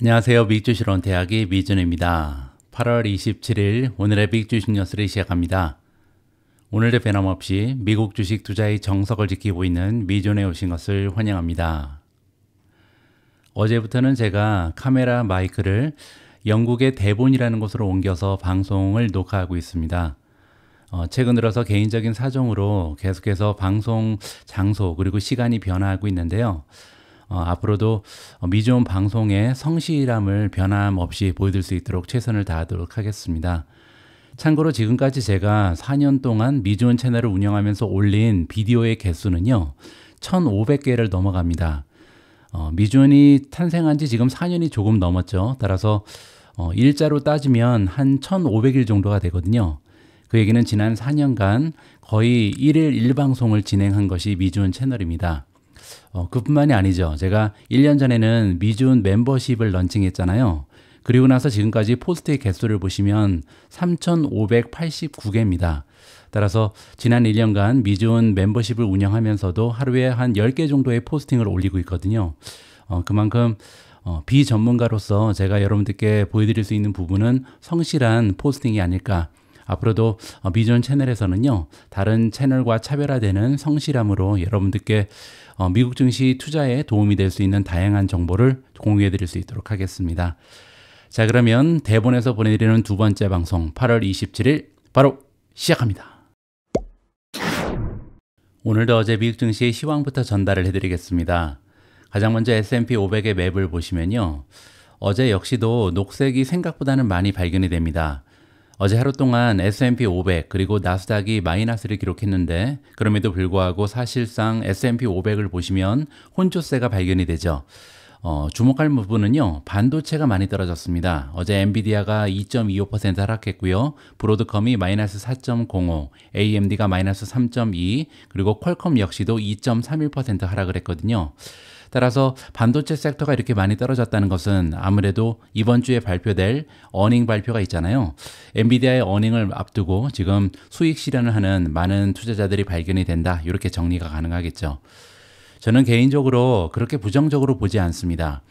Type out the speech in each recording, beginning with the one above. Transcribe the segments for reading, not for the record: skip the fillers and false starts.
안녕하세요. 미국주식론 대학의 미준입니다. 8월 27일 오늘의 미국주식 뉴스를 시작합니다. 오늘도 변함없이 미국 주식 투자의 정석을 지키고 있는 미준에 오신 것을 환영합니다. 어제부터는 제가 카메라 마이크를 영국의 대본이라는 곳으로 옮겨서 방송을 녹화하고 있습니다. 최근 들어서 개인적인 사정으로 계속해서 방송 장소 그리고 시간이 변화하고 있는데요. 앞으로도 미존 방송의 성실함을 변함없이 보여드릴 수 있도록 최선을 다하도록 하겠습니다. 참고로 지금까지 제가 4년 동안 미존 채널을 운영하면서 올린 비디오의 개수는요 1500개를 넘어갑니다. 미존이 탄생한 지 지금 4년이 조금 넘었죠. 따라서 일자로 따지면 한 1500일 정도가 되거든요. 그 얘기는 지난 4년간 거의 1일 1방송을 진행한 것이 미존 채널입니다. 그뿐만이 아니죠. 제가 1년 전에는 미준 멤버십을 런칭했잖아요. 그리고 나서 지금까지 포스트의 개수를 보시면 3,589개입니다. 따라서 지난 1년간 미준 멤버십을 운영하면서도 하루에 한 10개 정도의 포스팅을 올리고 있거든요. 그만큼 비전문가로서 제가 여러분들께 보여드릴 수 있는 부분은 성실한 포스팅이 아닐까. 앞으로도 미존 채널에서는요 다른 채널과 차별화되는 성실함으로 여러분들께 미국 증시 투자에 도움이 될 수 있는 다양한 정보를 공유해 드릴 수 있도록 하겠습니다. 자, 그러면 대본에서 보내드리는 두 번째 방송 8월 27일 바로 시작합니다. 오늘도 어제 미국 증시의 시황부터 전달을 해드리겠습니다. 가장 먼저 S&P 500의 맵을 보시면요, 어제 역시도 녹색이 생각보다는 많이 발견이 됩니다. 어제 하루 동안 S&P 500 그리고 나스닥이 마이너스를 기록했는데 그럼에도 불구하고 사실상 S&P 500을 보시면 혼조세가 발견이 되죠. 주목할 부분은요, 반도체가 많이 떨어졌습니다. 어제 엔비디아가 2.25% 하락했고요. 브로드컴이 마이너스 4.05, AMD가 마이너스 3.2, 그리고 퀄컴 역시도 2.31% 하락을 했거든요. 따라서 반도체 섹터가 이렇게 많이 떨어졌다는 것은 아무래도 이번 주에 발표될 어닝 발표가 있잖아요. 엔비디아의 어닝을 앞두고 지금 수익 실현을 하는 많은 투자자들이 발견이 된다. 이렇게 정리가 가능하겠죠. 저는 개인적으로 그렇게 부정적으로 보지 않습니다.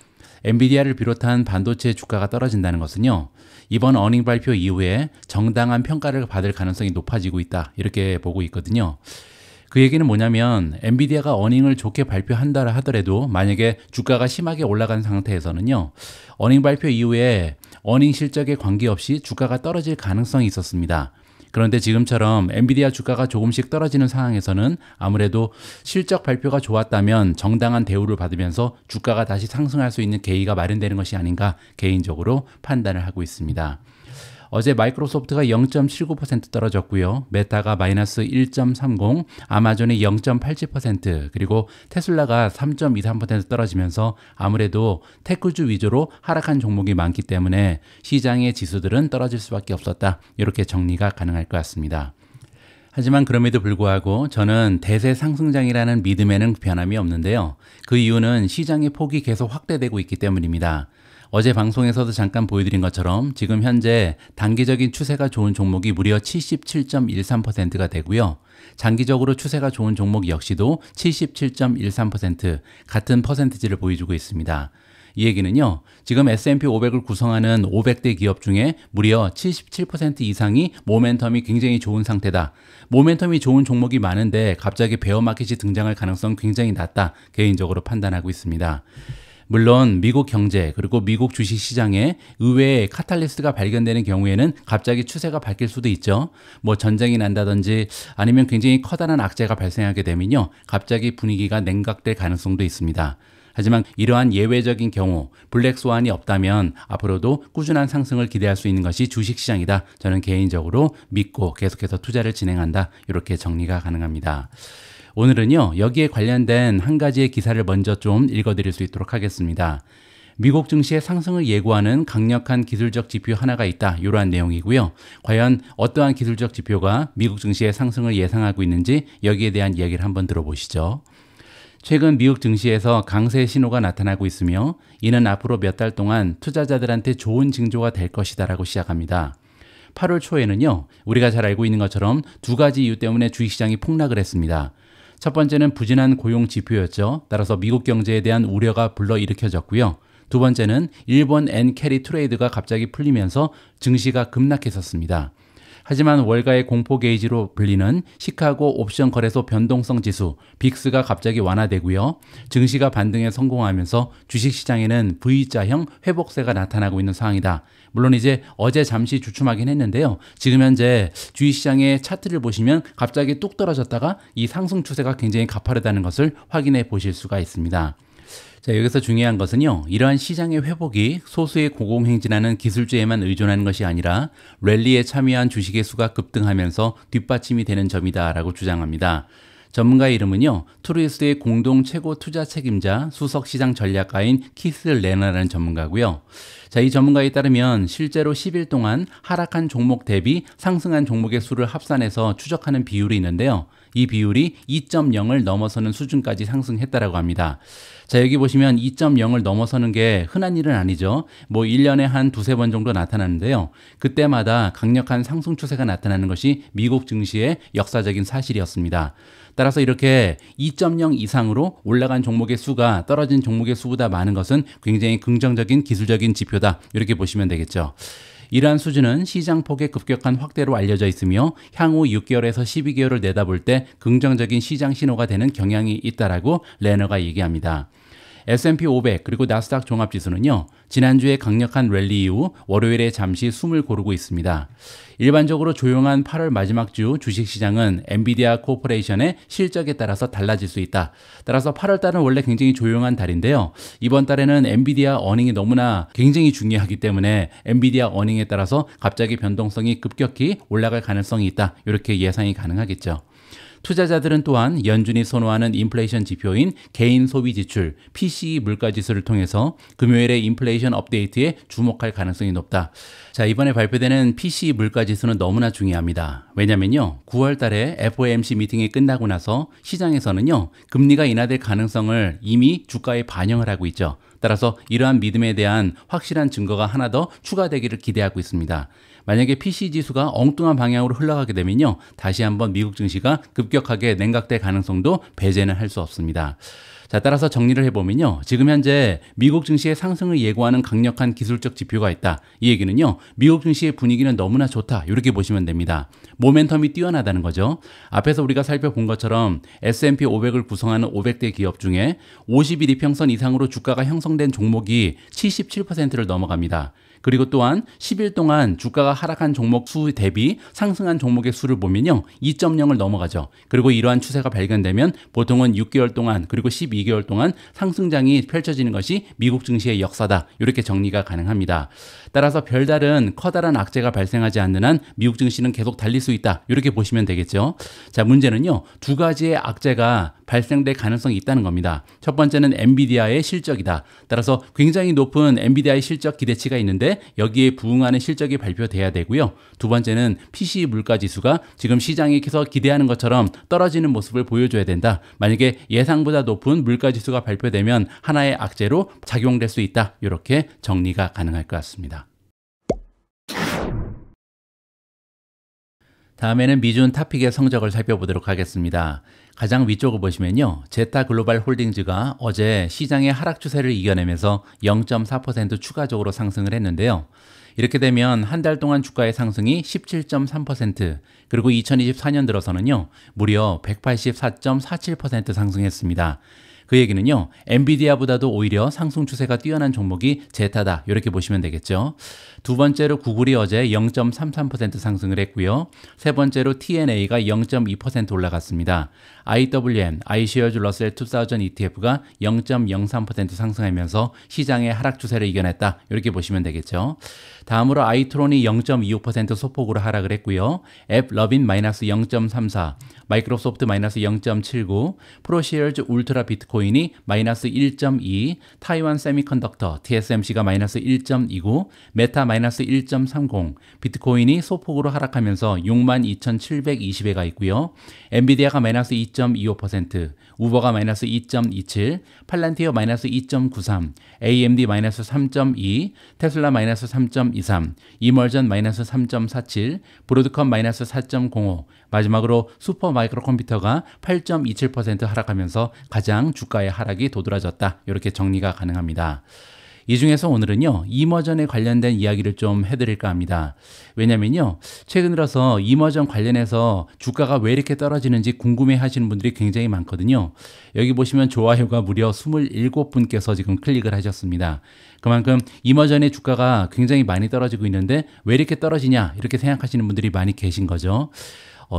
엔비디아를 비롯한 반도체 주가가 떨어진다는 것은요, 이번 어닝 발표 이후에 정당한 평가를 받을 가능성이 높아지고 있다. 이렇게 보고 있거든요. 그 얘기는 뭐냐면 엔비디아가 어닝을 좋게 발표한다 하더라도 만약에 주가가 심하게 올라간 상태에서는요, 어닝 발표 이후에 어닝 실적에 관계없이 주가가 떨어질 가능성이 있었습니다. 그런데 지금처럼 엔비디아 주가가 조금씩 떨어지는 상황에서는 아무래도 실적 발표가 좋았다면 정당한 대우를 받으면서 주가가 다시 상승할 수 있는 계기가 마련되는 것이 아닌가 개인적으로 판단을 하고 있습니다. 어제 마이크로소프트가 0.79% 떨어졌고요. 메타가 마이너스 1.30, 아마존이 0.87%, 그리고 테슬라가 3.23% 떨어지면서 아무래도 테크주 위주로 하락한 종목이 많기 때문에 시장의 지수들은 떨어질 수밖에 없었다. 이렇게 정리가 가능할 것 같습니다. 하지만 그럼에도 불구하고 저는 대세 상승장이라는 믿음에는 변함이 없는데요. 그 이유는 시장의 폭이 계속 확대되고 있기 때문입니다. 어제 방송에서도 잠깐 보여드린 것처럼 지금 현재 단기적인 추세가 좋은 종목이 무려 77.13%가 되고요. 장기적으로 추세가 좋은 종목 역시도 77.13% 같은 퍼센티지를 보여주고 있습니다. 이 얘기는요, 지금 S&P 500을 구성하는 500대 기업 중에 무려 77% 이상이 모멘텀이 굉장히 좋은 상태다. 모멘텀이 좋은 종목이 많은데 갑자기 베어마켓이 등장할 가능성은 굉장히 낮다. 개인적으로 판단하고 있습니다. 물론 미국 경제 그리고 미국 주식시장에 의외의 카탈리스트가 발견되는 경우에는 갑자기 추세가 바뀔 수도 있죠. 뭐 전쟁이 난다든지 아니면 굉장히 커다란 악재가 발생하게 되면요, 갑자기 분위기가 냉각될 가능성도 있습니다. 하지만 이러한 예외적인 경우 블랙스완이 없다면 앞으로도 꾸준한 상승을 기대할 수 있는 것이 주식시장이다. 저는 개인적으로 믿고 계속해서 투자를 진행한다. 이렇게 정리가 가능합니다. 오늘은요, 여기에 관련된 한 가지의 기사를 먼저 좀 읽어드릴 수 있도록 하겠습니다. 미국 증시의 상승을 예고하는 강력한 기술적 지표 하나가 있다. 이러한 내용이고요. 과연 어떠한 기술적 지표가 미국 증시의 상승을 예상하고 있는지 여기에 대한 이야기를 한번 들어보시죠. 최근 미국 증시에서 강세 신호가 나타나고 있으며 이는 앞으로 몇 달 동안 투자자들한테 좋은 징조가 될 것이다 라고 시작합니다. 8월 초에는요, 우리가 잘 알고 있는 것처럼 두 가지 이유 때문에 주식시장이 폭락을 했습니다. 첫 번째는 부진한 고용 지표였죠. 따라서 미국 경제에 대한 우려가 불러일으켜졌고요. 두 번째는 일본 엔 캐리 트레이드가 갑자기 풀리면서 증시가 급락했었습니다. 하지만 월가의 공포 게이지로 불리는 시카고 옵션 거래소 변동성 지수 빅스가 갑자기 완화되고요. 증시가 반등에 성공하면서 주식시장에는 V자형 회복세가 나타나고 있는 상황이다. 물론 이제 어제 잠시 주춤하긴 했는데요. 지금 현재 주식시장의 차트를 보시면 갑자기 뚝 떨어졌다가 이 상승 추세가 굉장히 가파르다는 것을 확인해 보실 수가 있습니다. 자, 여기서 중요한 것은요, 이러한 시장의 회복이 소수의 고공행진하는 기술주에만 의존하는 것이 아니라 랠리에 참여한 주식의 수가 급등하면서 뒷받침이 되는 점이다라고 주장합니다. 전문가의 이름은요, 트루이스의 공동 최고 투자 책임자 수석 시장 전략가인 키스 레너라는 전문가고요. 자, 이 전문가에 따르면 실제로 10일 동안 하락한 종목 대비 상승한 종목의 수를 합산해서 추적하는 비율이 있는데요. 이 비율이 2.0을 넘어서는 수준까지 상승했다라고 합니다. 자, 여기 보시면 2.0을 넘어서는 게 흔한 일은 아니죠. 뭐 1년에 한 두세 번 정도 나타나는데요. 그때마다 강력한 상승 추세가 나타나는 것이 미국 증시의 역사적인 사실이었습니다. 따라서 이렇게 2.0 이상으로 올라간 종목의 수가 떨어진 종목의 수보다 많은 것은 굉장히 긍정적인 기술적인 지표다. 이렇게 보시면 되겠죠. 이러한 수준은 시장 폭의 급격한 확대로 알려져 있으며 향후 6개월에서 12개월을 내다볼 때 긍정적인 시장 신호가 되는 경향이 있다라고 레너가 얘기합니다. S&P 500 그리고 나스닥 종합지수는요, 지난주에 강력한 랠리 이후 월요일에 잠시 숨을 고르고 있습니다. 일반적으로 조용한 8월 마지막 주 주식시장은 엔비디아 코퍼레이션의 실적에 따라서 달라질 수 있다. 따라서 8월 달은 원래 굉장히 조용한 달인데요. 이번 달에는 엔비디아 어닝이 너무나 굉장히 중요하기 때문에 엔비디아 어닝에 따라서 갑자기 변동성이 급격히 올라갈 가능성이 있다. 이렇게 예상이 가능하겠죠. 투자자들은 또한 연준이 선호하는 인플레이션 지표인 개인 소비 지출, PCE 물가 지수를 통해서 금요일의 인플레이션 업데이트에 주목할 가능성이 높다. 자, 이번에 발표되는 PCE 물가 지수는 너무나 중요합니다. 왜냐면요, 9월 달에 FOMC 미팅이 끝나고 나서 시장에서는요, 금리가 인하될 가능성을 이미 주가에 반영을 하고 있죠. 따라서 이러한 믿음에 대한 확실한 증거가 하나 더 추가되기를 기대하고 있습니다. 만약에 PC 지수가 엉뚱한 방향으로 흘러가게 되면요, 다시 한번 미국 증시가 급격하게 냉각될 가능성도 배제는 할 수 없습니다. 자, 따라서 정리를 해보면요, 지금 현재 미국 증시의 상승을 예고하는 강력한 기술적 지표가 있다. 이 얘기는요, 미국 증시의 분위기는 너무나 좋다. 이렇게 보시면 됩니다. 모멘텀이 뛰어나다는 거죠. 앞에서 우리가 살펴본 것처럼 S&P 500을 구성하는 500대 기업 중에 50일 이평선 이상으로 주가가 형성된 종목이 77%를 넘어갑니다. 그리고 또한 10일 동안 주가가 하락한 종목 수 대비 상승한 종목의 수를 보면요, 2.0을 넘어가죠. 그리고 이러한 추세가 발견되면 보통은 6개월 동안 그리고 12개월 동안 상승장이 펼쳐지는 것이 미국 증시의 역사다. 이렇게 정리가 가능합니다. 따라서 별다른 커다란 악재가 발생하지 않는 한 미국 증시는 계속 달릴 수 있다. 이렇게 보시면 되겠죠. 자, 문제는요, 두 가지의 악재가 발생될 가능성이 있다는 겁니다. 첫 번째는 엔비디아의 실적이다. 따라서 굉장히 높은 엔비디아의 실적 기대치가 있는데 여기에 부응하는 실적이 발표돼야 되고요. 두 번째는 PC 물가 지수가 지금 시장에서 기대하는 것처럼 떨어지는 모습을 보여줘야 된다. 만약에 예상보다 높은 물가 지수가 발표되면 하나의 악재로 작용될 수 있다. 이렇게 정리가 가능할 것 같습니다. 다음에는 미준 탑픽의 성적을 살펴보도록 하겠습니다. 가장 위쪽을 보시면요, 제타 글로벌 홀딩즈가 어제 시장의 하락 추세를 이겨내면서 0.4% 추가적으로 상승을 했는데요. 이렇게 되면 한 달 동안 주가의 상승이 17.3%, 그리고 2024년 들어서는요, 무려 184.47% 상승했습니다. 그 얘기는요, 엔비디아보다도 오히려 상승 추세가 뛰어난 종목이 제타다. 이렇게 보시면 되겠죠. 두 번째로 구글이 어제 0.33% 상승을 했고요. 세 번째로 TNA가 0.2% 올라갔습니다. IWM, iShares Russell 2000 ETF가 0.03% 상승하면서 시장의 하락 추세를 이겨냈다. 이렇게 보시면 되겠죠. 다음으로 아이트론이 0.26% 소폭으로 하락을 했고요. 앱러빈 마이너스 0.34, 마이크로소프트 마이너스 0.79, 프로시어즈 울트라 비트코인이 마이너스 1.2, 타이완 세미컨덕터 TSMC가 마이너스 1.29, 메타 마이너스 1.30, 비트코인이 소폭으로 하락하면서 62,720에 가 있고요. 엔비디아가 마이너스 2.25%, 우버가 마이너스 2.27, 팔란티어 마이너스 2.93, AMD 마이너스 3.2, 테슬라 마이너스 3.23, 이멀전 마이너스 3.47, 브로드컴 마이너스 4.05, 마지막으로 슈퍼 마이크로 컴퓨터가 8.27% 하락하면서 가장 주가의 하락이 도드라졌다. 이렇게 정리가 가능합니다. 이 중에서 오늘은요, 이머전에 관련된 이야기를 좀 해드릴까 합니다. 왜냐면요, 최근 들어서 이머전 관련해서 주가가 왜 이렇게 떨어지는지 궁금해 하시는 분들이 굉장히 많거든요. 여기 보시면 좋아요가 무려 27분께서 지금 클릭을 하셨습니다. 그만큼 이머전의 주가가 굉장히 많이 떨어지고 있는데 왜 이렇게 떨어지냐 이렇게 생각하시는 분들이 많이 계신 거죠.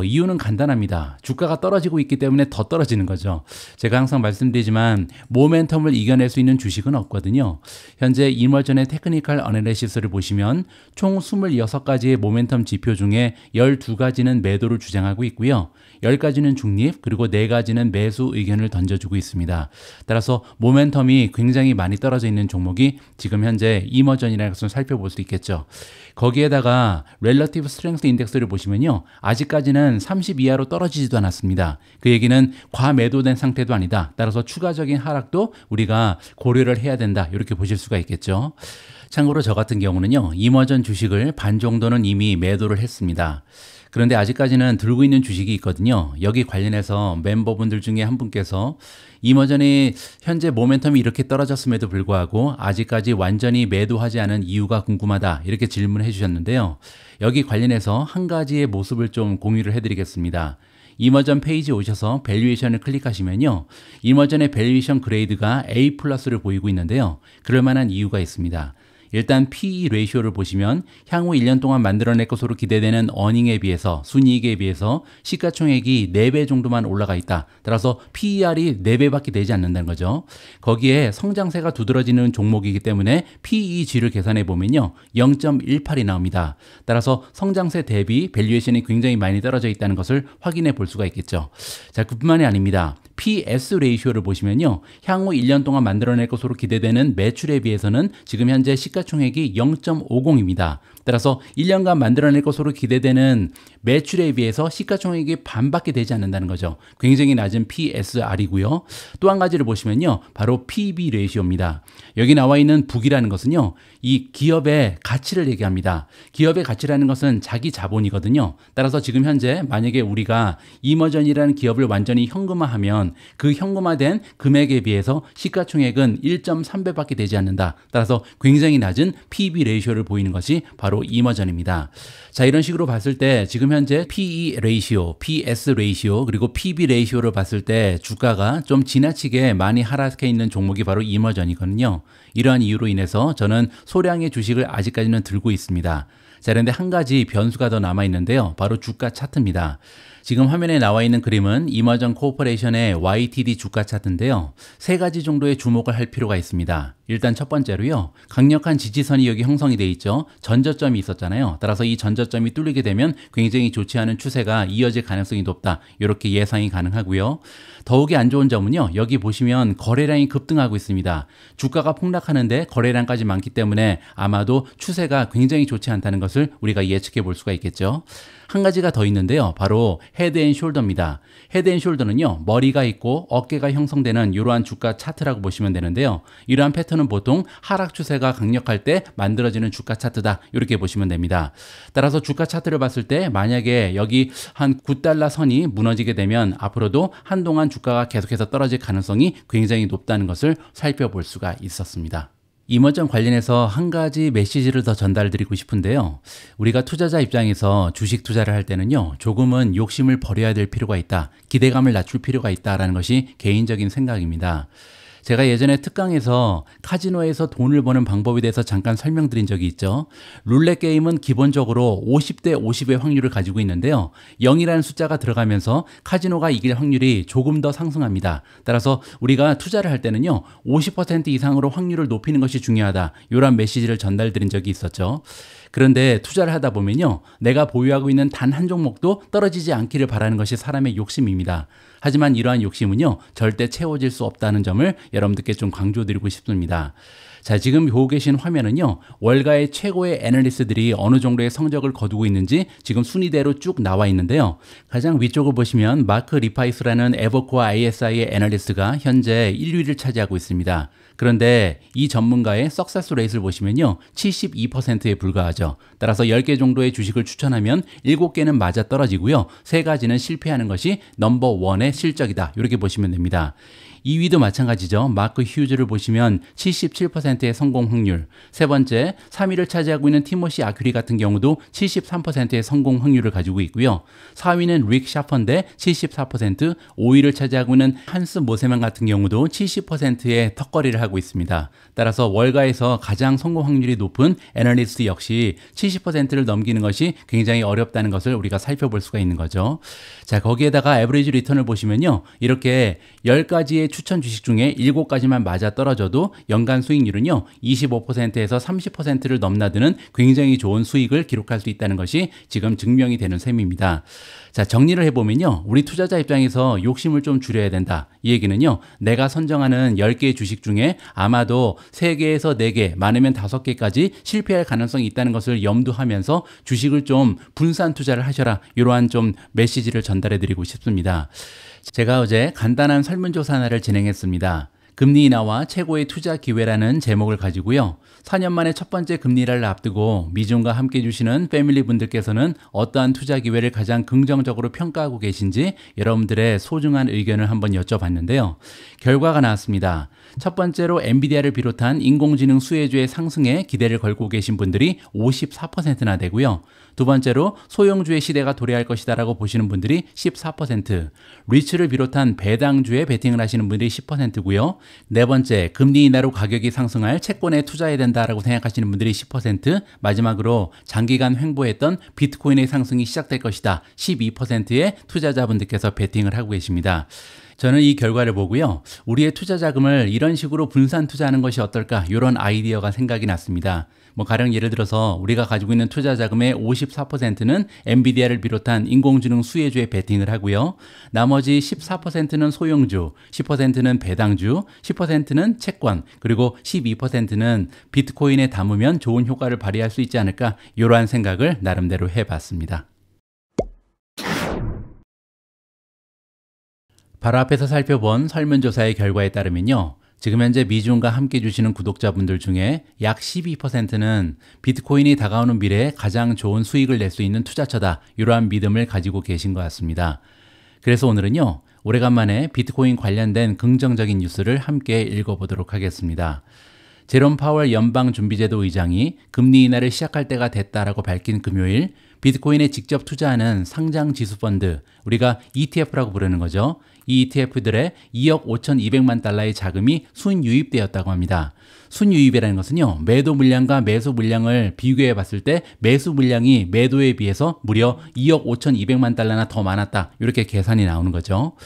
이유는 간단합니다. 주가가 떨어지고 있기 때문에 더 떨어지는 거죠. 제가 항상 말씀드리지만 모멘텀을 이겨낼 수 있는 주식은 없거든요. 현재 이머전의 테크니컬 어널리시스를 보시면 총 26가지의 모멘텀 지표 중에 12가지는 매도를 주장하고 있고요. 10가지는 중립, 그리고 4가지는 매수 의견을 던져주고 있습니다. 따라서 모멘텀이 굉장히 많이 떨어져 있는 종목이 지금 현재 이머전이라는 것을 살펴볼 수 있겠죠. 거기에다가 렐러티브 스트렝스 인덱스를 보시면요, 아직까지는 30 이하로 떨어지지도 않았습니다. 그 얘기는 과매도된 상태도 아니다. 따라서 추가적인 하락도 우리가 고려를 해야 된다, 이렇게 보실 수가 있겠죠. 참고로 저 같은 경우는요, 이머전 주식을 반 정도는 이미 매도를 했습니다. 그런데 아직까지는 들고 있는 주식이 있거든요. 여기 관련해서 멤버분들 중에 한 분께서 이머전이 현재 모멘텀이 이렇게 떨어졌음에도 불구하고 아직까지 완전히 매도하지 않은 이유가 궁금하다, 이렇게 질문을 해주셨는데요. 여기 관련해서 한 가지의 모습을 좀 공유를 해드리겠습니다. 이머전 페이지 오셔서 밸류에이션을 클릭하시면요, 이머전의 밸류에이션 그레이드가 A+를 보이고 있는데요. 그럴 만한 이유가 있습니다. 일단 PE 레이쇼를 보시면 향후 1년 동안 만들어낼 것으로 기대되는 어닝에 비해서, 순이익에 비해서 시가총액이 4배 정도만 올라가 있다. 따라서 PER이 4배밖에 되지 않는다는 거죠. 거기에 성장세가 두드러지는 종목이기 때문에 PEG를 계산해 보면요, 0.18이 나옵니다. 따라서 성장세 대비 밸류에이션이 굉장히 많이 떨어져 있다는 것을 확인해 볼 수가 있겠죠. 자, 그뿐만이 아닙니다. PS 레이쇼를 보시면요, 향후 1년 동안 만들어낼 것으로 기대되는 매출에 비해서는 지금 현재 시가총액이 0.50입니다. 따라서 1년간 만들어낼 것으로 기대되는 매출에 비해서 시가총액이 반밖에 되지 않는다는 거죠. 굉장히 낮은 PSR이고요. 또 한 가지를 보시면요, 바로 PB 레이쇼입니다. 여기 나와 있는 북이라는 것은요, 이 기업의 가치를 얘기합니다. 기업의 가치라는 것은 자기 자본이거든요. 따라서 지금 현재 만약에 우리가 이머전이라는 기업을 완전히 현금화하면 그 현금화된 금액에 비해서 시가총액은 1.3배밖에 되지 않는다. 따라서 굉장히 낮은 PB 레이쇼를 보이는 것이 바로 이머전입니다. 자, 이런 식으로 봤을 때 지금 현재 PE 레이시오, PS 레이시오, 그리고 PB 레이시오를 봤을 때 주가가 좀 지나치게 많이 하락해 있는 종목이 바로 이머전이거든요. 이러한 이유로 인해서 저는 소량의 주식을 아직까지는 들고 있습니다. 자, 그런데 한 가지 변수가 더 남아 있는데요. 바로 주가 차트입니다. 지금 화면에 나와 있는 그림은 이머전 코퍼레이션의 YTD 주가 차트인데요. 3가지 정도의 주목을 할 필요가 있습니다. 일단 첫 번째로요, 강력한 지지선이 여기 형성이 돼 있죠. 전저점이 있었잖아요. 따라서 이 전저점이 뚫리게 되면 굉장히 좋지 않은 추세가 이어질 가능성이 높다, 이렇게 예상이 가능하고요. 더욱이 안 좋은 점은요, 여기 보시면 거래량이 급등하고 있습니다. 주가가 폭락하는데 거래량까지 많기 때문에 아마도 추세가 굉장히 좋지 않다는 것을 우리가 예측해 볼 수가 있겠죠. 한 가지가 더 있는데요, 바로 헤드앤숄더입니다. 헤드앤숄더는요, 머리가 있고 어깨가 형성되는 이러한 주가 차트라고 보시면 되는데요. 이러한 패턴은 보통 하락 추세가 강력할 때 만들어지는 주가 차트다, 이렇게 보시면 됩니다. 따라서 주가 차트를 봤을 때 만약에 여기 한 9달러 선이 무너지게 되면 앞으로도 한동안 주가가 계속해서 떨어질 가능성이 굉장히 높다는 것을 살펴볼 수가 있었습니다. 이머전 관련해서 한 가지 메시지를 더 전달드리고 싶은데요. 우리가 투자자 입장에서 주식 투자를 할 때는요, 조금은 욕심을 버려야 될 필요가 있다, 기대감을 낮출 필요가 있다라는 것이 개인적인 생각입니다. 제가 예전에 특강에서 카지노에서 돈을 버는 방법에 대해서 잠깐 설명드린 적이 있죠. 룰렛 게임은 기본적으로 50대 50의 확률을 가지고 있는데요. 0이라는 숫자가 들어가면서 카지노가 이길 확률이 조금 더 상승합니다. 따라서 우리가 투자를 할 때는요, 50% 이상으로 확률을 높이는 것이 중요하다, 이런 메시지를 전달드린 적이 있었죠. 그런데 투자를 하다 보면요, 내가 보유하고 있는 단 한 종목도 떨어지지 않기를 바라는 것이 사람의 욕심입니다. 하지만 이러한 욕심은요, 절대 채워질 수 없다는 점을 여러분들께 좀 강조드리고 싶습니다. 자, 지금 보고 계신 화면은요, 월가의 최고의 애널리스트들이 어느 정도의 성적을 거두고 있는지 지금 순위대로 쭉 나와 있는데요. 가장 위쪽을 보시면 마크 리파이스라는 에버코어 ISI의 애널리스트가 현재 1위를 차지하고 있습니다. 그런데 이 전문가의 석세스 레이트를 보시면요, 72%에 불과하죠. 따라서 10개 정도의 주식을 추천하면 7개는 맞아 떨어지고요, 3가지는 실패하는 것이 넘버 원의 실적이다, 이렇게 보시면 됩니다. 2위도 마찬가지죠. 마크 휴즈를 보시면 77%의 성공 확률. 세 번째, 3위를 차지하고 있는 티모시 아큐리 같은 경우도 73%의 성공 확률을 가지고 있고요. 4위는 릭 샤펀데 74%, 5위를 차지하고 있는 한스 모세만 같은 경우도 70%의 턱걸이를 하고 있습니다. 따라서 월가에서 가장 성공 확률이 높은 애널리스트 역시 70%를 넘기는 것이 굉장히 어렵다는 것을 우리가 살펴볼 수가 있는 거죠. 자, 거기에다가 에버리지 리턴을 보시면요. 이렇게 10가지의 추천 주식 중에 7가지만 맞아 떨어져도 연간 수익률은요. 25%에서 30%를 넘나드는 굉장히 좋은 수익을 기록할 수 있다는 것이 지금 증명이 되는 셈입니다. 자, 정리를 해보면요. 우리 투자자 입장에서 욕심을 좀 줄여야 된다. 이 얘기는요. 내가 선정하는 10개의 주식 중에 아마도 3개에서 4개, 많으면 5개까지 실패할 가능성이 있다는 것을 염두하면서 주식을 좀 분산 투자를 하셔라. 이러한 좀 메시지를 전달해 드리고 싶습니다. 제가 어제 간단한 설문조사 하나를 진행했습니다. 금리 인하와 최고의 투자 기회라는 제목을 가지고요. 4년 만에 첫 번째 금리 인하를 앞두고 미중과 함께 해주시는 패밀리 분들께서는 어떠한 투자 기회를 가장 긍정적으로 평가하고 계신지 여러분들의 소중한 의견을 한번 여쭤봤는데요. 결과가 나왔습니다. 첫 번째로 엔비디아를 비롯한 인공지능 수혜주의 상승에 기대를 걸고 계신 분들이 54%나 되고요. 두 번째로 소형주의 시대가 도래할 것이다 라고 보시는 분들이 14%, 리츠를 비롯한 배당주에 베팅을 하시는 분들이 10%고요. 네 번째, 금리 인하로 가격이 상승할 채권에 투자해야 된다라고 생각하시는 분들이 10%, 마지막으로 장기간 횡보했던 비트코인의 상승이 시작될 것이다. 12%의 투자자분들께서 베팅을 하고 계십니다. 저는 이 결과를 보고요. 우리의 투자 자금을 이런 식으로 분산 투자하는 것이 어떨까? 이런 아이디어가 생각이 났습니다. 가령 예를 들어서 우리가 가지고 있는 투자 자금의 54%는 엔비디아를 비롯한 인공지능 수혜주에 베팅을 하고요. 나머지 14%는 소형주, 10%는 배당주, 10%는 채권, 그리고 12%는 비트코인에 담으면 좋은 효과를 발휘할 수 있지 않을까? 이러한 생각을 나름대로 해봤습니다. 바로 앞에서 살펴본 설문조사의 결과에 따르면요. 지금 현재 미중과 함께 해주시는 구독자분들 중에 약 12%는 비트코인이 다가오는 미래에 가장 좋은 수익을 낼 수 있는 투자처다. 이러한 믿음을 가지고 계신 것 같습니다. 그래서 오늘은요. 오래간만에 비트코인 관련된 긍정적인 뉴스를 함께 읽어보도록 하겠습니다. 제롬 파월 연방준비제도 의장이 금리 인하를 시작할 때가 됐다라고 밝힌 금요일 비트코인에 직접 투자하는 상장 지수 펀드, 우리가 ETF라고 부르는 거죠. 이 ETF들의 2억 5,200만 달러의 자금이 순유입되었다고 합니다. 순유입이라는 것은요. 매도 물량과 매수 물량을 비교해 봤을 때 매수 물량이 매도에 비해서 무려 2억 5,200만 달러나 더 많았다. 이렇게 계산이 나오는 거죠.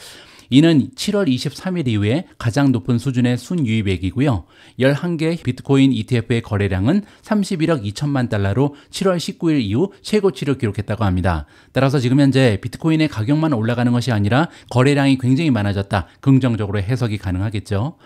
이는 7월 23일 이후에 가장 높은 수준의 순유입액이고요. 11개 비트코인 ETF의 거래량은 31억 2천만 달러로 7월 19일 이후 최고치를 기록했다고 합니다. 따라서 지금 현재 비트코인의 가격만 올라가는 것이 아니라 거래량이 굉장히 많아졌다. 긍정적으로 해석이 가능하겠죠.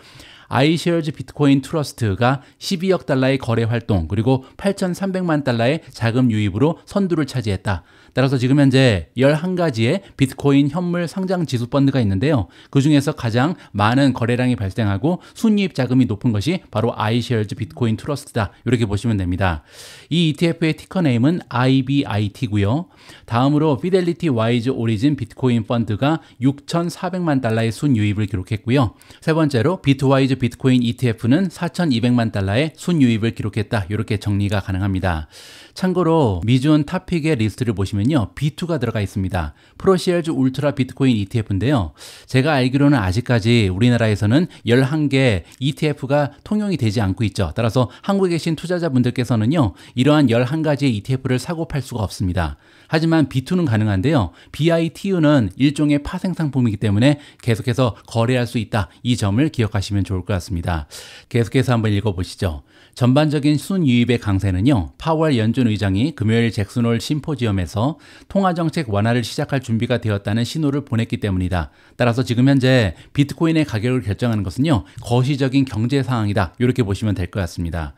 아이쉐어즈 비트코인 트러스트가 12억 달러의 거래 활동 그리고 8,300만 달러의 자금 유입으로 선두를 차지했다. 따라서 지금 현재 11가지의 비트코인 현물 상장 지수 펀드가 있는데요. 그 중에서 가장 많은 거래량이 발생하고 순이입 자금이 높은 것이 바로 아이쉐어즈 비트코인 트러스트다. 이렇게 보시면 됩니다. 이 ETF의 티커 네임은 IBIT고요. 다음으로 피델리티 와이즈 오리진 비트코인 펀드가 6,400만 달러의 순유입을 기록했고요. 세 번째로 비트와이즈 비트코인 ETF는 4,200만 달러의 순유입을 기록했다. 이렇게 정리가 가능합니다. 참고로 미준 탑픽의 리스트를 보시면요. B2가 들어가 있습니다. 프로시얼즈 울트라 비트코인 ETF인데요. 제가 알기로는 아직까지 우리나라에서는 11개 ETF가 통용이 되지 않고 있죠. 따라서 한국에 계신 투자자분들께서는요. 이러한 11가지의 ETF를 사고 팔 수가 없습니다. 하지만 B2는 가능한데요. BITU는 일종의 파생 상품이기 때문에 계속해서 거래할 수 있다. 이 점을 기억하시면 좋을 것 같습니다. 계속해서 한번 읽어보시죠. 전반적인 순유입의 강세는요. 파월 연준 의장이 금요일 잭슨홀 심포지엄에서 통화정책 완화를 시작할 준비가 되었다는 신호를 보냈기 때문이다. 따라서 지금 현재 비트코인의 가격을 결정하는 것은요. 거시적인 경제 상황이다. 이렇게 보시면 될 것 같습니다.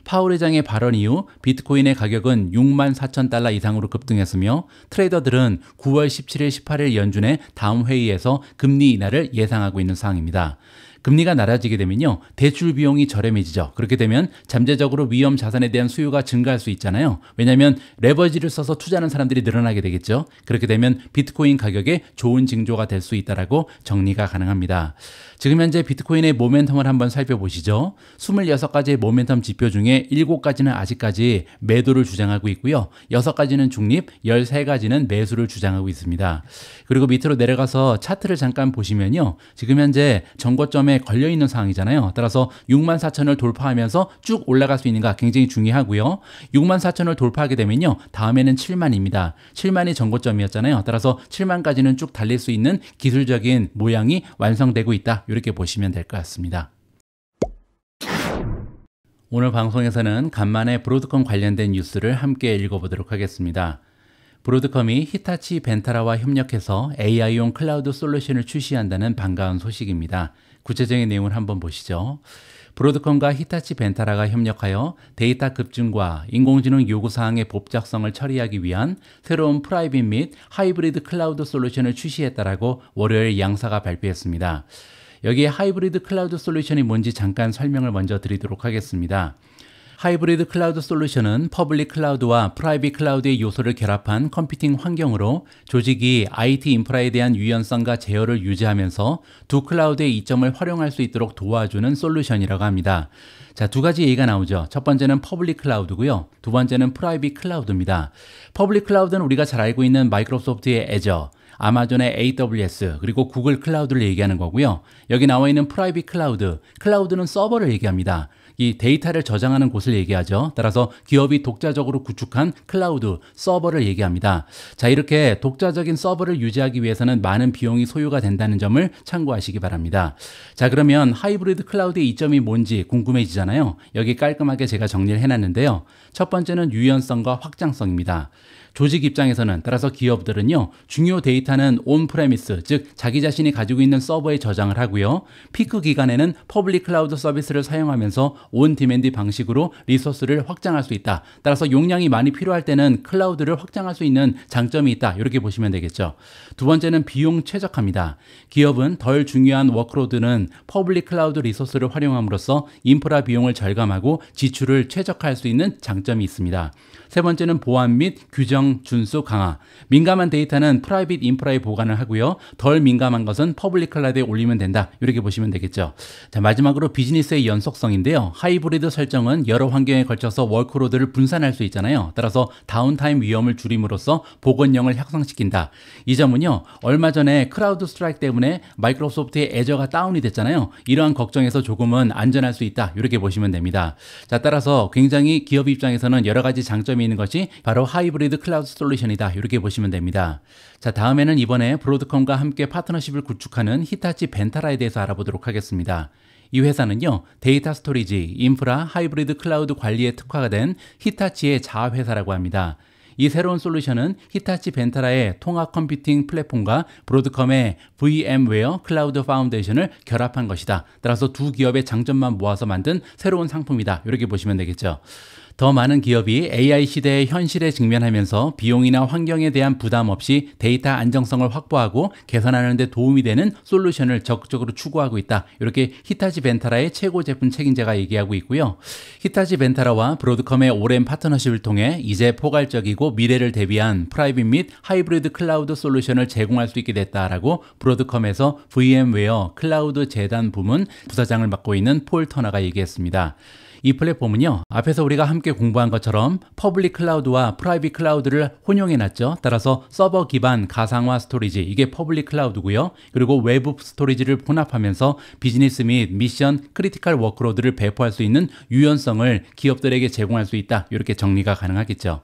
파월 회장의 발언 이후 비트코인의 가격은 6만 4천 달러 이상으로 급등했으며 트레이더들은 9월 17일, 18일 연준의 다음 회의에서 금리 인하를 예상하고 있는 상황입니다. 금리가 낮아지게 되면요, 대출 비용이 저렴해지죠. 그렇게 되면 잠재적으로 위험 자산에 대한 수요가 증가할 수 있잖아요. 왜냐하면 레버리지를 써서 투자하는 사람들이 늘어나게 되겠죠. 그렇게 되면 비트코인 가격에 좋은 징조가 될 수 있다라고 정리가 가능합니다. 지금 현재 비트코인의 모멘텀을 한번 살펴보시죠. 26가지의 모멘텀 지표 중에 7가지는 아직까지 매도를 주장하고 있고요. 6가지는 중립, 13가지는 매수를 주장하고 있습니다. 그리고 밑으로 내려가서 차트를 잠깐 보시면요, 지금 현재 전고점에 걸려있는 상황이잖아요. 따라서 64,000을 돌파하면서 쭉 올라갈 수 있는가 굉장히 중요하고요. 64,000을 돌파하게 되면요, 다음에는 7만입니다. 7만이 전고점이었잖아요. 따라서 7만까지는 쭉 달릴 수 있는 기술적인 모양이 완성되고 있다, 이렇게 보시면 될 것 같습니다. 오늘 방송에서는 간만에 브로드컴 관련된 뉴스를 함께 읽어보도록 하겠습니다. 브로드컴이 히타치 벤타라와 협력해서 AI용 클라우드 솔루션을 출시한다는 반가운 소식입니다. 구체적인 내용을 한번 보시죠. 브로드컴과 히타치 벤타라가 협력하여 데이터 급증과 인공지능 요구사항의 복잡성을 처리하기 위한 새로운 프라이빗 및 하이브리드 클라우드 솔루션을 출시했다라고 월요일 양사가 발표했습니다. 여기에 하이브리드 클라우드 솔루션이 뭔지 잠깐 설명을 먼저 드리도록 하겠습니다. 하이브리드 클라우드 솔루션은 퍼블릭 클라우드와 프라이빗 클라우드의 요소를 결합한 컴퓨팅 환경으로 조직이 IT 인프라에 대한 유연성과 제어를 유지하면서 두 클라우드의 이점을 활용할 수 있도록 도와주는 솔루션이라고 합니다. 자, 두 가지 얘기가 나오죠. 첫 번째는 퍼블릭 클라우드고요. 두 번째는 프라이빗 클라우드입니다. 퍼블릭 클라우드는 우리가 잘 알고 있는 마이크로소프트의 애저, 아마존의 AWS, 그리고 구글 클라우드를 얘기하는 거고요. 여기 나와 있는 프라이빗 클라우드, 클라우드는 서버를 얘기합니다. 이 데이터를 저장하는 곳을 얘기하죠. 따라서 기업이 독자적으로 구축한 클라우드, 서버를 얘기합니다. 자, 이렇게 독자적인 서버를 유지하기 위해서는 많은 비용이 소요가 된다는 점을 참고하시기 바랍니다. 자, 그러면 하이브리드 클라우드의 이점이 뭔지 궁금해지잖아요. 여기 깔끔하게 제가 정리를 해놨는데요. 첫 번째는 유연성과 확장성입니다. 조직 입장에서는, 따라서 기업들은요, 중요 데이터는 온프레미스, 즉 자기 자신이 가지고 있는 서버에 저장을 하고요, 피크 기간에는 퍼블릭 클라우드 서비스를 사용하면서 온 디맨드 방식으로 리소스를 확장할 수 있다. 따라서 용량이 많이 필요할 때는 클라우드를 확장할 수 있는 장점이 있다, 이렇게 보시면 되겠죠. 두 번째는 비용 최적화입니다. 기업은 덜 중요한 워크로드는 퍼블릭 클라우드 리소스를 활용함으로써 인프라 비용을 절감하고 지출을 최적화할 수 있는 장점이 있습니다. 세 번째는 보안 및 규정 준수 강화. 민감한 데이터는 프라이빗 인프라에 보관을 하고요, 덜 민감한 것은 퍼블릭 클라우드에 올리면 된다, 이렇게 보시면 되겠죠. 자, 마지막으로 비즈니스의 연속성인데요. 하이브리드 설정은 여러 환경에 걸쳐서 워크로드를 분산할 수 있잖아요. 따라서 다운타임 위험을 줄임으로써 복원력을 향상시킨다. 이 점은요, 얼마 전에 크라우드 스트라이크 때문에 마이크로소프트의 애저가 다운이 됐잖아요. 이러한 걱정에서 조금은 안전할 수 있다, 이렇게 보시면 됩니다. 자, 따라서 굉장히 기업 입장에서는 여러 가지 장점이 있는 것이 바로 하이브리드 클라우드 솔루션이다, 이렇게 보시면 됩니다. 자, 다음에는 이번에 브로드컴과 함께 파트너십을 구축하는 히타치 벤타라에 대해서 알아보도록 하겠습니다. 이 회사는요, 데이터 스토리지, 인프라, 하이브리드 클라우드 관리에 특화가 된 히타치의 자회사라고 합니다. 이 새로운 솔루션은 히타치 벤타라의 통합 컴퓨팅 플랫폼과 브로드컴의 VM웨어 클라우드 파운데이션을 결합한 것이다. 따라서 두 기업의 장점만 모아서 만든 새로운 상품이다, 이렇게 보시면 되겠죠. 더 많은 기업이 AI 시대의 현실에 직면하면서 비용이나 환경에 대한 부담 없이 데이터 안정성을 확보하고 개선하는 데 도움이 되는 솔루션을 적극적으로 추구하고 있다, 이렇게 히타치 벤타라의 최고 제품 책임자가 얘기하고 있고요. 히타치 벤타라와 브로드컴의 오랜 파트너십을 통해 이제 포괄적이고 미래를 대비한 프라이빗 및 하이브리드 클라우드 솔루션을 제공할 수 있게 됐다라고 브로드컴에서 VM웨어 클라우드 재단 부문 부사장을 맡고 있는 폴 터너가 얘기했습니다. 이 플랫폼은요, 앞에서 우리가 함께 공부한 것처럼 퍼블릭 클라우드와 프라이빗 클라우드를 혼용해놨죠. 따라서 서버 기반 가상화 스토리지, 이게 퍼블릭 클라우드고요. 그리고 외부 스토리지를 혼합하면서 비즈니스 및 미션 크리티컬 워크로드를 배포할 수 있는 유연성을 기업들에게 제공할 수 있다, 이렇게 정리가 가능하겠죠.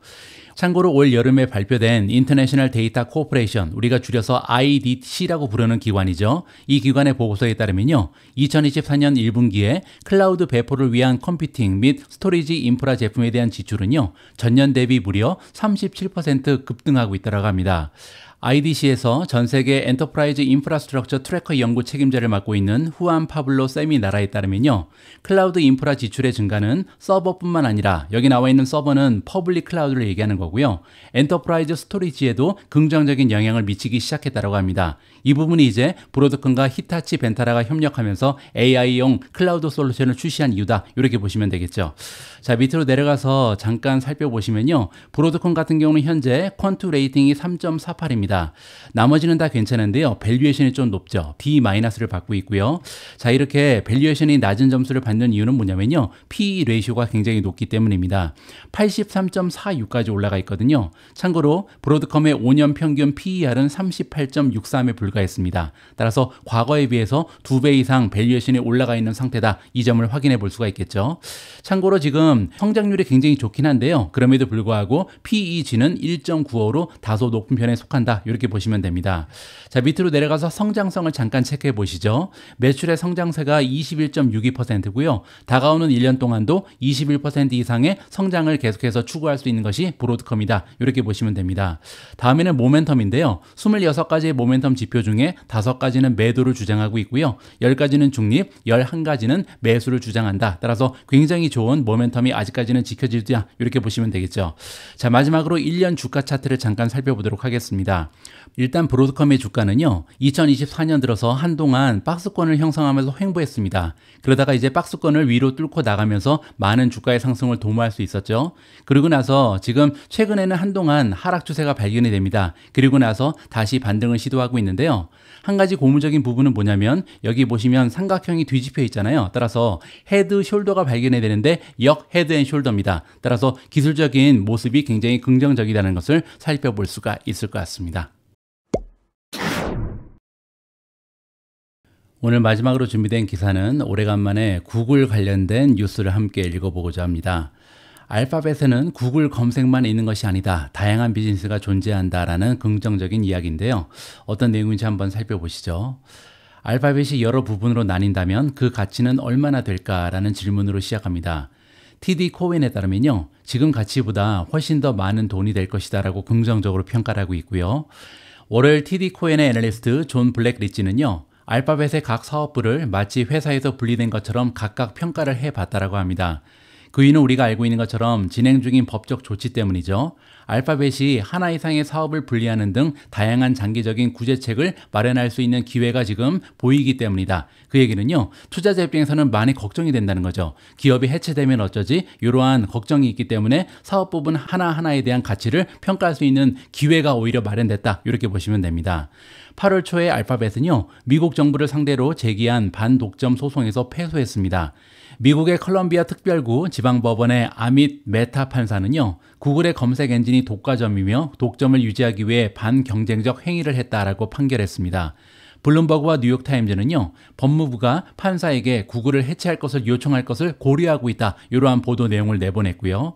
참고로 올 여름에 발표된 인터내셔널 데이터 코퍼레이션, 우리가 줄여서 IDC라고 부르는 기관이죠. 이 기관의 보고서에 따르면요, 2024년 1분기에 클라우드 배포를 위한 컴퓨팅 및 스토리지 인프라 제품에 대한 지출은요, 전년 대비 무려 37% 급등하고 있다고 합니다. IDC에서 전 세계 엔터프라이즈 인프라스트럭처 트래커 연구 책임자를 맡고 있는 후안 파블로 세미나라에 따르면요. 클라우드 인프라 지출의 증가는 서버뿐만 아니라 여기 나와 있는 서버는 퍼블릭 클라우드를 얘기하는 거고요. 엔터프라이즈 스토리지에도 긍정적인 영향을 미치기 시작했다고 합니다. 이 부분이 이제 브로드컴과 히타치 벤타라가 협력하면서 AI용 클라우드 솔루션을 출시한 이유다. 이렇게 보시면 되겠죠. 자, 밑으로 내려가서 잠깐 살펴보시면요. 브로드컴 같은 경우는 현재 퀀투 레이팅이 3.48입니다. 나머지는 다 괜찮은데요. 밸류에이션이 좀 높죠. B-를 받고 있고요. 자, 이렇게 밸류에이션이 낮은 점수를 받는 이유는 뭐냐면요. PE 레이쇼가 굉장히 높기 때문입니다. 83.46까지 올라가 있거든요. 참고로 브로드컴의 5년 평균 PER은 38.63에 불과했습니다. 따라서 과거에 비해서 2배 이상 밸류에이션이 올라가 있는 상태다. 이 점을 확인해 볼 수가 있겠죠. 참고로 지금 성장률이 굉장히 좋긴 한데요. 그럼에도 불구하고 PEG는 1.95로 다소 높은 편에 속한다. 이렇게 보시면 됩니다. 자, 밑으로 내려가서 성장성을 잠깐 체크해 보시죠. 매출의 성장세가 21.62%고요. 다가오는 1년 동안도 21% 이상의 성장을 계속해서 추구할 수 있는 것이 브로드컴이다. 이렇게 보시면 됩니다. 다음에는 모멘텀인데요. 26가지의 모멘텀 지표 중에 5가지는 매도를 주장하고 있고요. 10가지는 중립, 11가지는 매수를 주장한다. 따라서 굉장히 좋은 모멘텀이 아직까지는 지켜지자. 이렇게 보시면 되겠죠. 자, 마지막으로 1년 주가 차트를 잠깐 살펴보도록 하겠습니다. 일단 브로드컴의 주가는요. 2024년 들어서 한동안 박스권을 형성하면서 횡보했습니다. 그러다가 이제 박스권을 위로 뚫고 나가면서 많은 주가의 상승을 도모할 수 있었죠. 그리고 나서 지금 최근에는 한동안 하락 추세가 발견이 됩니다. 그리고 나서 다시 반등을 시도하고 있는데요. 한 가지 고무적인 부분은 뭐냐면 여기 보시면 삼각형이 뒤집혀 있잖아요. 따라서 헤드 숄더가 발견이 되는데 역 헤드 앤 숄더입니다. 따라서 기술적인 모습이 굉장히 긍정적이라는 것을 살펴볼 수가 있을 것 같습니다. 오늘 마지막으로 준비된 기사는 오래간만에 구글 관련된 뉴스를 함께 읽어보고자 합니다. 알파벳에는 구글 검색만 있는 것이 아니다. 다양한 비즈니스가 존재한다라는 긍정적인 이야기인데요. 어떤 내용인지 한번 살펴보시죠. 알파벳이 여러 부분으로 나뉜다면 그 가치는 얼마나 될까라는 질문으로 시작합니다. TD 코엔에 따르면요. 지금 가치보다 훨씬 더 많은 돈이 될 것이다 라고 긍정적으로 평가를 하고 있고요. 월요일 TD 코엔의 애널리스트 존 블랙리치는요. 알파벳의 각 사업부를 마치 회사에서 분리된 것처럼 각각 평가를 해봤다라고 합니다. 그 이유는 우리가 알고 있는 것처럼 진행 중인 법적 조치 때문이죠. 알파벳이 하나 이상의 사업을 분리하는 등 다양한 장기적인 구제책을 마련할 수 있는 기회가 지금 보이기 때문이다. 그 얘기는요. 투자자 입장에서는 많이 걱정이 된다는 거죠. 기업이 해체되면 어쩌지? 이러한 걱정이 있기 때문에 사업 부분 하나하나에 대한 가치를 평가할 수 있는 기회가 오히려 마련됐다. 이렇게 보시면 됩니다. 8월 초에 알파벳은요. 미국 정부를 상대로 제기한 반독점 소송에서 패소했습니다. 미국의 컬럼비아 특별구 지방법원의 아밋 메타 판사는요. 구글의 검색 엔진이 독과점이며 독점을 유지하기 위해 반경쟁적 행위를 했다라고 판결했습니다. 블룸버그와 뉴욕타임즈는요. 법무부가 판사에게 구글을 해체할 것을 요청할 것을 고려하고 있다. 이러한 보도 내용을 내보냈고요.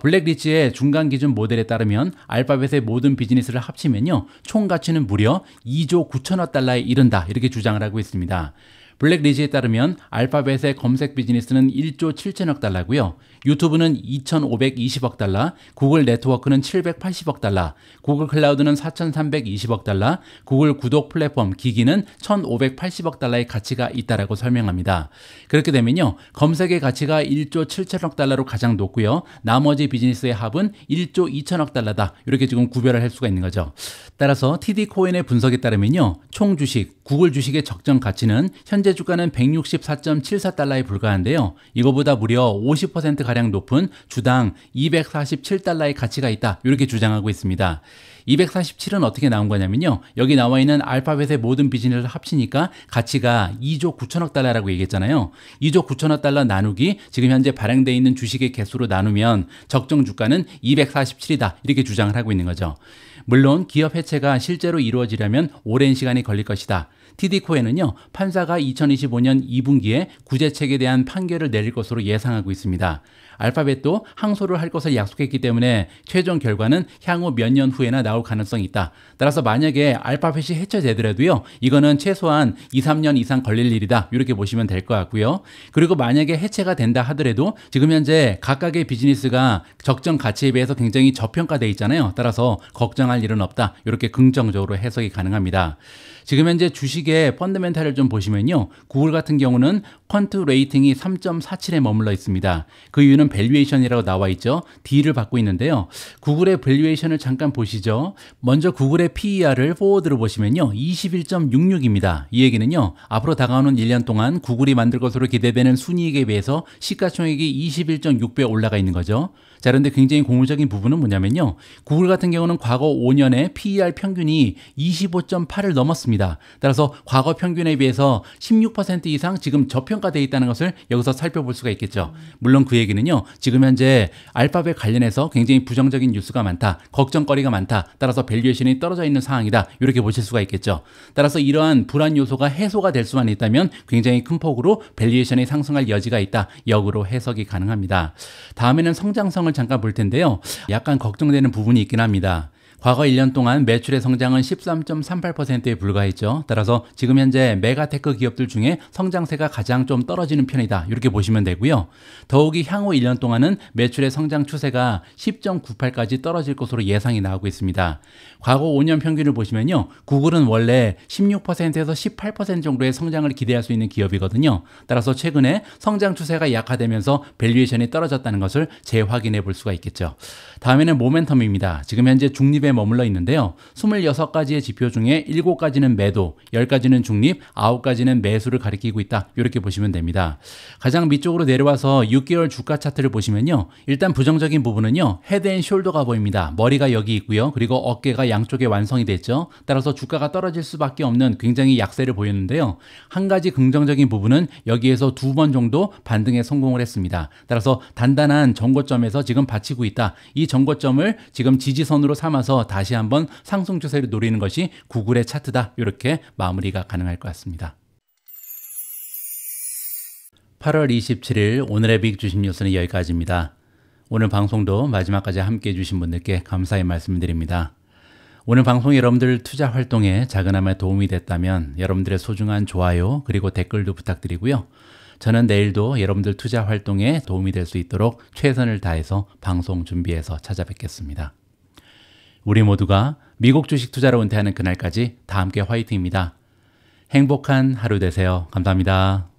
블랙리치의 중간 기준 모델에 따르면 알파벳의 모든 비즈니스를 합치면요. 총 가치는 무려 2조 9천억 달러에 이른다. 이렇게 주장을 하고 있습니다. 블랙리지에 따르면 알파벳의 검색 비즈니스는 1조 7천억 달러고요. 유튜브는 2,520억 달러, 구글 네트워크는 780억 달러, 구글 클라우드는 4,320억 달러, 구글 구독 플랫폼 기기는 1,580억 달러의 가치가 있다라고 설명합니다. 그렇게 되면요. 검색의 가치가 1조 7천억 달러로 가장 높고요. 나머지 비즈니스의 합은 1조 2천억 달러다. 이렇게 지금 구별을 할 수가 있는 거죠. 따라서 TD 코엔의 분석에 따르면요. 총 주식, 구글 주식의 적정 가치는 현재 주가는 164.74달러에 불과한데요. 이거보다 무려 50%가량 높은 주당 247달러의 가치가 있다. 이렇게 주장하고 있습니다. 247은 어떻게 나온 거냐면요. 여기 나와 있는 알파벳의 모든 비즈니스를 합치니까 가치가 2조 9천억 달러라고 얘기했잖아요. 2조 9천억 달러 나누기 지금 현재 발행되어 있는 주식의 개수로 나누면 적정 주가는 247이다. 이렇게 주장을 하고 있는 거죠. 물론 기업 해체가 실제로 이루어지려면 오랜 시간이 걸릴 것이다. TD코에는요, 판사가 2025년 2분기에 구제책에 대한 판결을 내릴 것으로 예상하고 있습니다. 알파벳도 항소를 할 것을 약속했기 때문에 최종 결과는 향후 몇 년 후에나 나올 가능성이 있다. 따라서 만약에 알파벳이 해체되더라도요, 이거는 최소한 2, 3년 이상 걸릴 일이다. 이렇게 보시면 될 것 같고요. 그리고 만약에 해체가 된다 하더라도 지금 현재 각각의 비즈니스가 적정 가치에 비해서 굉장히 저평가되어 있잖아요. 따라서 걱정할 일은 없다. 이렇게 긍정적으로 해석이 가능합니다. 지금 현재 주식의 펀더멘탈을 좀 보시면요, 구글 같은 경우는 퀀트 레이팅이 3.47에 머물러 있습니다. 그 이유는 밸류에이션이라고 나와 있죠. D를 받고 있는데요. 구글의 밸류에이션을 잠깐 보시죠. 먼저 구글의 PER을 포워드로 보시면요, 21.66입니다. 이 얘기는요, 앞으로 다가오는 1년 동안 구글이 만들 것으로 기대되는 순이익에 비해서 시가총액이 21.6배 올라가 있는 거죠. 자, 그런데 굉장히 고무적인 부분은 뭐냐면요, 구글 같은 경우는 과거 5년에 PER 평균이 25.8을 넘었습니다. 따라서 과거 평균에 비해서 16% 이상 지금 저평가되어 있다는 것을 여기서 살펴볼 수가 있겠죠. 물론 그 얘기는요, 지금 현재 알파벳 관련해서 굉장히 부정적인 뉴스가 많다, 걱정거리가 많다, 따라서 밸류에이션이 떨어져 있는 상황이다, 이렇게 보실 수가 있겠죠. 따라서 이러한 불안 요소가 해소가 될 수만 있다면 굉장히 큰 폭으로 밸류에이션이 상승할 여지가 있다, 역으로 해석이 가능합니다. 다음에는 성장성을 잠깐 볼 텐데요, 약간 걱정되는 부분이 있긴 합니다. 과거 1년 동안 매출의 성장은 13.38%에 불과했죠. 따라서 지금 현재 메가테크 기업들 중에 성장세가 가장 좀 떨어지는 편이다, 이렇게 보시면 되고요. 더욱이 향후 1년 동안은 매출의 성장 추세가 10.98까지 떨어질 것으로 예상이 나오고 있습니다. 과거 5년 평균을 보시면요, 구글은 원래 16%에서 18% 정도의 성장을 기대할 수 있는 기업이거든요. 따라서 최근에 성장 추세가 약화되면서 밸류에이션이 떨어졌다는 것을 재확인해 볼 수가 있겠죠. 다음에는 모멘텀입니다. 지금 현재 중립에 머물러 있는데요, 26가지의 지표 중에 7가지는 매도, 10가지는 중립, 9가지는 매수를 가리키고 있다, 이렇게 보시면 됩니다. 가장 밑쪽으로 내려와서 6개월 주가 차트를 보시면요, 일단 부정적인 부분은요, 헤드 앤 숄더가 보입니다. 머리가 여기 있고요, 그리고 어깨가 양쪽에 완성이 됐죠. 따라서 주가가 떨어질 수밖에 없는 굉장히 약세를 보였는데요, 한 가지 긍정적인 부분은 여기에서 2번 정도 반등에 성공을 했습니다. 따라서 단단한 정고점에서 지금 받치고 있다. 이 정고점을 지금 지지선으로 삼아서 다시 한번 상승 추세를 노리는 것이 구글의 차트다, 이렇게 마무리가 가능할 것 같습니다. 8월 27일 오늘의 빅 주식 뉴스는 여기까지입니다. 오늘 방송도 마지막까지 함께 해주신 분들께 감사의 말씀드립니다. 오늘 방송 여러분들 투자 활동에 작은함에 도움이 됐다면 여러분들의 소중한 좋아요 그리고 댓글도 부탁드리고요. 저는 내일도 여러분들 투자 활동에 도움이 될 수 있도록 최선을 다해서 방송 준비해서 찾아뵙겠습니다. 우리 모두가 미국 주식 투자로 은퇴하는 그날까지 다 함께 화이팅입니다. 행복한 하루 되세요. 감사합니다.